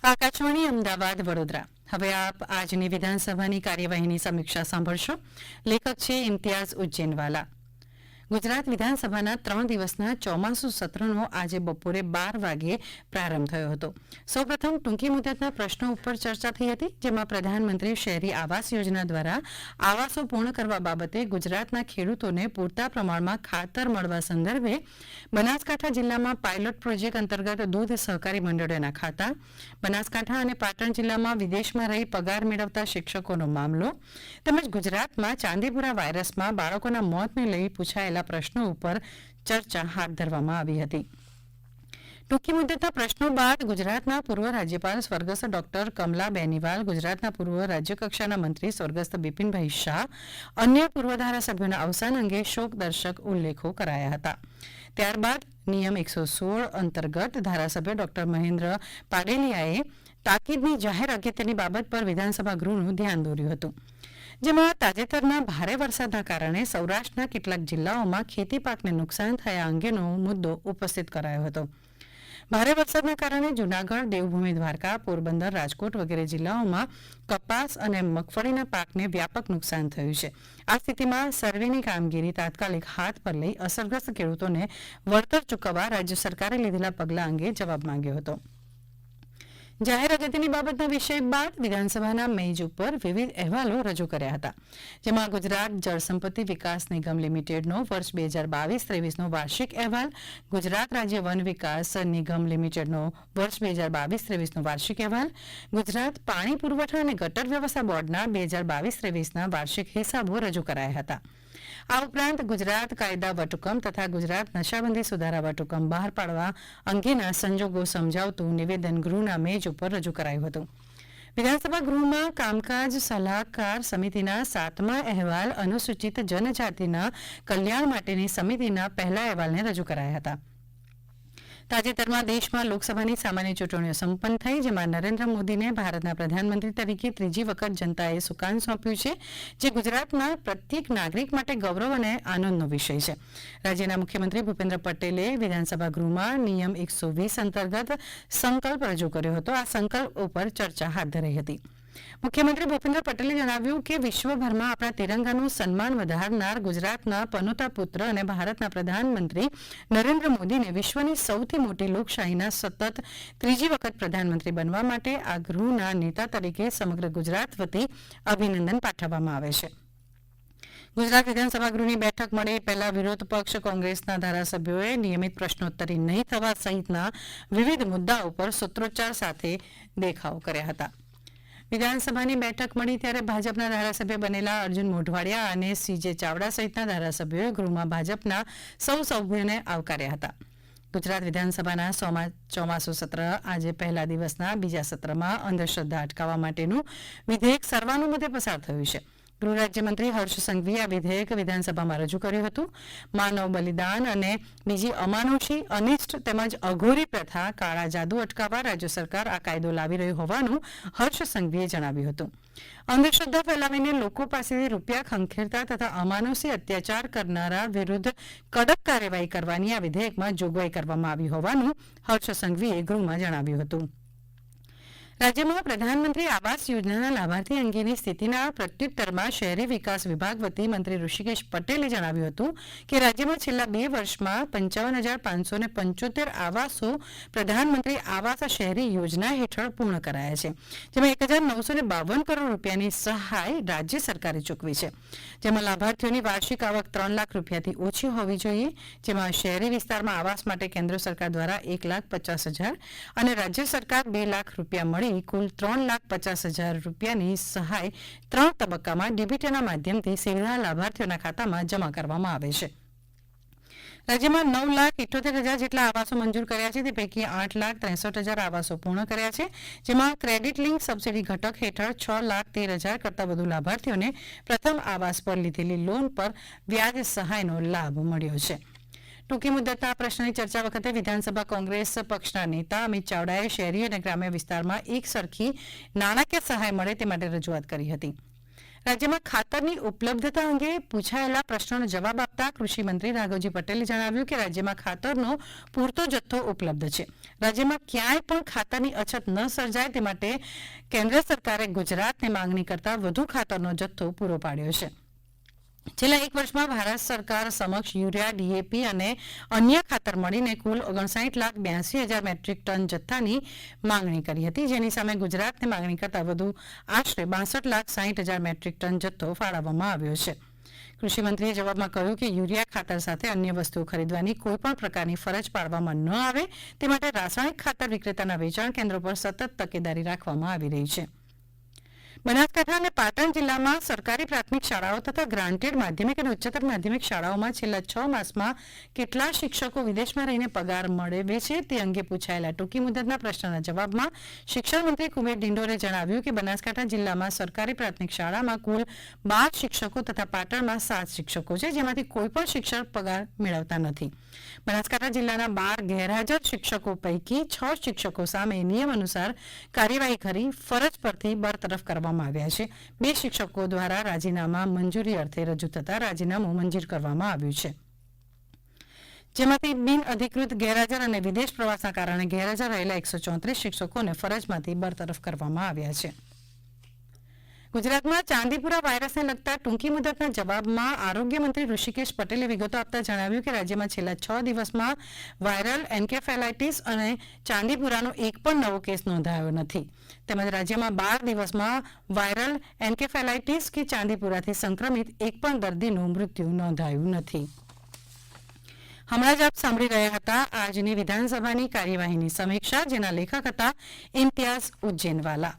આકાશવાણી અમદાવાદ વડોદરા. હવે આપ આજની વિધાનસભાની કાર્યવાહીની સમીક્ષા સાંભળશો. લેખક છે ઇમ્તિયાઝ ઉજ્જૈનવાલા. ગુજરાત વિધાનસભાના 3 દિવસના ચોમાસુ સત્રનો આજે બપોરે 12 વાગ્યે પ્રારંભ થયો હતો. સૌપ્રથમ ટૂંકી મુદતના પ્રશ્નો ઉપર ચર્ચા થઈ હતી, જેમાં પ્રધાનમંત્રી શહેરી આવાસ યોજના દ્વારા આવાસો પૂર્ણ કરવા બાબતે ગુજરાતના ખેડૂતોને પૂરતા પ્રમાણમાં ખાતર મળવા સંદર્ભે બનાસકાંઠા જિલ્લામાં પાયલોટ પ્રોજેક્ટ અંતર્ગત દૂધ સહકારી મંડળોના ખાતા, બનાસકાંઠા અને પાટણ જિલ્લામાં વિદેશમાં રહી પગાર મેળવતા શિક્ષકોનો મામલો તેમજ ગુજરાતમાં ચાંદીપુરા વાયરસમાં બાળકોના મોતને લઈ પૂછાયેલા પ્રશ્નો ઉપર ચર્ચા હાથ ધરવામાં આવી હતી. ટૂંકી મુદતના પ્રશ્નો બાદ ગુજરાતના પૂર્વ રાજ્યપાલ સ્વર્ગસ્થ ડોક્ટર કમલા બેનીવાલ, ગુજરાતના પૂર્વ રાજ્યકક્ષાના મંત્રી સ્વર્ગસ્થ બિપિનભાઈ શાહ, અન્ય પૂર્વ ધારાસભ્યોના અવસાન અંગે શોકદર્શક ઉલ્લેખો કરાયા હતા. ત્યારબાદ નિયમ 116 અંતર્ગત ધારાસભ્ય ડોક્ટર મહેન્દ્ર પાડેલિયાએ તાકીદની જાહેર અગત્યની બાબત પર વિધાનસભા ગૃહનું ધ્યાન દોર્યું હતું, જેમાં તાજેતરના ભારે વરસાદના કારણે સૌરાષ્ટ્રના કેટલાક જિલ્લાઓમાં ખેતી પાકને નુકસાન થયા અંગેનો મુદ્દો ઉપસ્થિત કરાયો હતો. ભારે વરસાદના કારણે જૂનાગઢ, દેવભૂમિ દ્વારકા, પોરબંદર, રાજકોટ વગેરે જિલ્લાઓમાં કપાસ અને મગફળીના પાકને વ્યાપક નુકસાન થયું છે. આ સ્થિતિમાં સર્વેની કામગીરી તાત્કાલિક હાથ પર લઈ અસરગ્રસ્ત ખેડૂતોને વળતર ચૂકવવા રાજ્ય સરકારે લીધેલા પગલાં અંગે જવાબ માંગ્યો હતો. જાહેર અગત્યની બાબતના વિષય બાદ વિધાનસભાના મેજ ઉપર વિવિધ અહેવાલો રજૂ કર્યા હતા, જેમાં ગુજરાત જળસંપત્તિ વિકાસ નિગમ લિમિટેડનો વર્ષ 2022-23નો વાર્ષિક અહેવાલ, ગુજરાત રાજ્ય વન વિકાસ નિગમ લિમિટેડનો વર્ષ 2022-23નો વાર્ષિક અહેવાલ, ગુજરાત પાણી પુરવઠા અને ગટર વ્યવસ્થા બોર્ડના 2022-23ના વાર્ષિક હિસાબો રજૂ કરાયા હતા. આ ઉપરાંત ગુજરાત કાયદા વટહુકમ તથા ગુજરાત નશાબંધી સુધારા વટહુકમ બહાર પાડવા અંગેના સંજોગો સમજાવતું નિવેદન ગૃહના મેજ ઉપર રજૂ કરાયું હતું. વિધાનસભા ગૃહમાં કામકાજ સલાહકાર સમિતિના 7મા અહેવાલ અનુસૂચિત જનજાતિના કલ્યાણ માટેની સમિતિના પહેલા અહેવાલને રજૂ કરાયા હતા. તાજેતરમાં દેશમાં લોકસભાની સામાન્ય ચૂંટણીઓ સંપન્ન થઈ, જેમાં નરેન્દ્ર મોદીને ભારતના પ્રધાનમંત્રી તરીકે ત્રીજી વખત જનતાએ સુકાન સોંપ્યું છે, જે ગુજરાતના પ્રત્યેક નાગરિક માટે ગૌરવ અને આનંદનો વિષય છે. રાજ્યના મુખ્યમંત્રી ભૂપેન્દ્ર પટેલે વિધાનસભા ગૃહમાં નિયમ 120 અંતર્ગત સંકલ્પ રજૂ કર્યો હતો. આ સંકલ્પ ઉપર ચર્ચા હાથ ધરાઈ હતી. મુખ્યમંત્રી ભૂપેન્દ્ર પટેલે જણાવ્યું કે વિશ્વભરમાં આપણા તિરંગાનું સન્માન વધારનાર ગુજરાતના પનોતા પુત્ર અને ભારતના પ્રધાનમંત્રી નરેન્દ્ર મોદીને વિશ્વની સૌથી મોટી લોકશાહીના સતત ત્રીજી વખત પ્રધાનમંત્રી બનવા માટે આ ગૃહના નેતા તરીકે સમગ્ર ગુજરાત વતી અભિનંદન પાઠવવામાં આવે છે. ગુજરાત વિધાનસભા ગૃહની બેઠક મળે પહેલા વિરોધ પક્ષ કોંગ્રેસના ધારાસભ્યોએ નિયમિત પ્રશ્નોત્તરી નહીં થવા સહિતના વિવિધ મુદ્દાઓ પર સૂત્રોચ્ચાર સાથે દેખાવ કર્યા હતા. વિધાનસભાની બેઠક મળી ત્યારે ભાજપના ધારાસભ્ય બનેલા અર્જુન મોઢવાડિયા અને CJ ચાવડા સહિતના ધારાસભ્યોએ ગૃહમાં ભાજપના સૌ સભ્યોને આવકાર્યા હતા. ગુજરાત વિધાનસભાના ચોમાસુ સત્ર આજે પહેલા દિવસના બીજા સત્રમાં અંધશ્રદ્ધા અટકાવવા માટેનું વિધેયક સર્વાનુમતે પસાર થયું છે. ગૃહ રાજ્યમંત્રી હર્ષ સંઘવીએ આ વિધેયક વિધાનસભામાં રજૂ કર્યું હતું. માનવ બલિદાન અને બીજી અમાનુષી, અનિષ્ટ તેમજ અઘોરી પ્રથા, કાળા જાદુ અટકાવવા રાજ્ય સરકાર આ કાયદો લાવી રહ્યું હોવાનું હર્ષ સંઘવીએ જણાવ્યું હતું. અંધશ્રદ્ધા ફેલાવીને લોકો પાસેથી રૂપિયા ખંખેરતા તથા અમાનુષી અત્યાચાર કરનારા વિરુદ્ધ કડક કાર્યવાહી કરવાની આ વિધેયકમાં જોગવાઈ કરવામાં આવી હોવાનું હર્ષ સંઘવીએ ગૃહમાં જણાવ્યું હતું. રાજ્યમાં પ્રધાનમંત્રી આવાસ યોજનાના લાભાર્થી અંગેની સ્થિતિના પ્રત્યુત્તરમાં શહેરી વિકાસ વિભાગ વતી મંત્રી ઋષિકેશ પટેલે જણાવ્યું હતું કે રાજ્યમાં છેલ્લા 2 વર્ષમાં 55,575 આવાસો પ્રધાનમંત્રી આવાસ શહેરી યોજના હેઠળ પૂર્ણ કરાયા છે, જેમાં 1,952 કરોડ રૂપિયાની સહાય રાજ્ય સરકારે ચૂકવી છે, જેમાં લાભાર્થીઓની વાર્ષિક આવક 3 લાખ રૂપિયાથી ઓછી હોવી જોઈએ, જેમાં શહેરી વિસ્તારમાં આવાસ માટે કેન્દ્ર સરકાર દ્વારા 1,50,000 અને રાજ્ય સરકાર 2 લાખ રૂપિયા મળી કુલ 3,50,000 રૂપિયાની સહાય 3 તબક્કામાં ડીબીટીના માધ્યમથી સીધા લાભાર્થીઓના ખાતામાં જમા કરવામાં આવે છે. રાજ્યમાં 9,78,000 જેટલા આવાસો મંજૂર કર્યા છે, તે પૈકી 8,63,000 આવાસો પૂર્ણ કર્યા છે, જેમાં ક્રેડિટ લિંક સબસિડી ઘટક હેઠળ 6,13,000 કરતાં વધુ લાભાર્થીઓને પ્રથમ આવાસ પર લીધેલી લોન પર વ્યાજ સહાયનો લાભ મળ્યો છે. ટૂંકી મુદતના પ્રશ્નની ચર્ચા વખતે વિધાનસભા કોંગ્રેસ પક્ષના નેતા અમિત ચાવડાએ શહેરી અને ગ્રામ્ય વિસ્તારમાં એક સરખી નાણાકીય સહાય મળે તે માટે રજૂઆત કરી હતી. રાજ્યમાં ખાતરની ઉપલબ્ધતા અંગે પૂછાયેલા પ્રશ્નોનો જવાબ આપતા કૃષિ મંત્રી રાઘવજી પટેલે જણાવ્યું કે રાજ્યમાં ખાતરનો પૂરતો જથ્થો ઉપલબ્ધ છે. રાજ્યમાં ક્યાંય પણ ખાતરની અછત ન સર્જાય તે માટે કેન્દ્ર સરકારે ગુજરાતને માંગણી કરતાં વધુ ખાતરનો જથ્થો પૂરો પાડ્યો છે. છેલ્લા એક વર્ષમાં ભારત સરકાર સમક્ષ યુરિયા, ડીએપી અને અન્ય ખાતર મળીને કુલ 59,82,000 મેટ્રિક ટન જથ્થાની માંગણી કરી હતી, જેની સામે ગુજરાતને માંગણી કરતાં વધુ આશરે 62,60,000 મેટ્રિક ટન જથ્થો ફાળવવામાં આવ્યો છે. કૃષિમંત્રીએ જવાબમાં કહ્યું કે યુરિયા ખાતર સાથે અન્ય વસ્તુઓ ખરીદવાની કોઈપણ પ્રકારની ફરજ પાડવામાં ન આવે તે માટે રાસાયણિક ખાતર વિક્રેતાના વેચાણ કેન્દ્રો પર સતત તકેદારી રાખવામાં આવી રહી છે. બનાસકાંઠા અને પાટણ જિલ્લામાં સરકારી પ્રાથમિક શાળાઓ તથા ગ્રાન્ટેડ માધ્યમિક અને ઉચ્ચતર માધ્યમિક શાળાઓમાં છેલ્લા 6 માસમાં કેટલા શિક્ષકો વિદેશમાં રહીને પગાર મેળવે છે તે અંગે પૂછાયેલા ટૂંકી મુદતના પ્રશ્નના જવાબમાં શિક્ષણ મંત્રી કુબેર ડિંડોરે જણાવ્યું કે બનાસકાંઠા જિલ્લામાં સરકારી પ્રાથમિક શાળામાં કુલ 12 શિક્ષકો તથા પાટણમાં 7 શિક્ષકો છે, જેમાંથી કોઈ પણ શિક્ષક પગાર મેળવતા નથી. બનાસકાંઠા જિલ્લાના 12 ગેરહાજર શિક્ષકો પૈકી 6 શિક્ષકો સામે નિયમ અનુસાર કાર્યવાહી કરી ફરજ પરથી બરતરફ કરવામાં આવ્યા છે. 2 શિક્ષકો દ્વારા રાજીનામા મંજૂરી અર્થે રજૂ થતા રાજીનામું મંજૂર કરવામાં આવ્યું છે, જેમાંથી બિન અધિકૃત ગેરહાજર અને વિદેશ પ્રવાસના કારણે ગેરહાજર રહેલા 134 શિક્ષકોને ફરજમાંથી બરતરફ કરવામાં આવ્યા છે. ગુજરાતમાં ચાંદીપુરા વાયરસને લગતા ટૂંકી મુદતના જવાબમાં આરોગ્ય મંત્રી ઋષિકેશ પટેલે વિગતો આપતા જણાવ્યું કે રાજ્યમાં છેલ્લા 6 દિવસમાં વાયરલ એન્કેફેલાઇટિસ અને ચાંદીપુરાનો એક પણ નવો કેસ નોંધાયો નથી. તેમજ રાજ્યમાં 12 દિવસમાં વાયરલ એન્કેફેલાઇટિસ કે ચાંદીપુરાથી સંક્રમિત એક પણ દર્દીનું મૃત્યુ નોંધાયું નથી. હમણાં જ આપ સાંભળી રહ્યા હતા આજની વિધાનસભાની કાર્યવાહીની સમીક્ષા, જેના લેખક હતા ઇમ્તિયાઝ ઉજ્જૈનવાલા.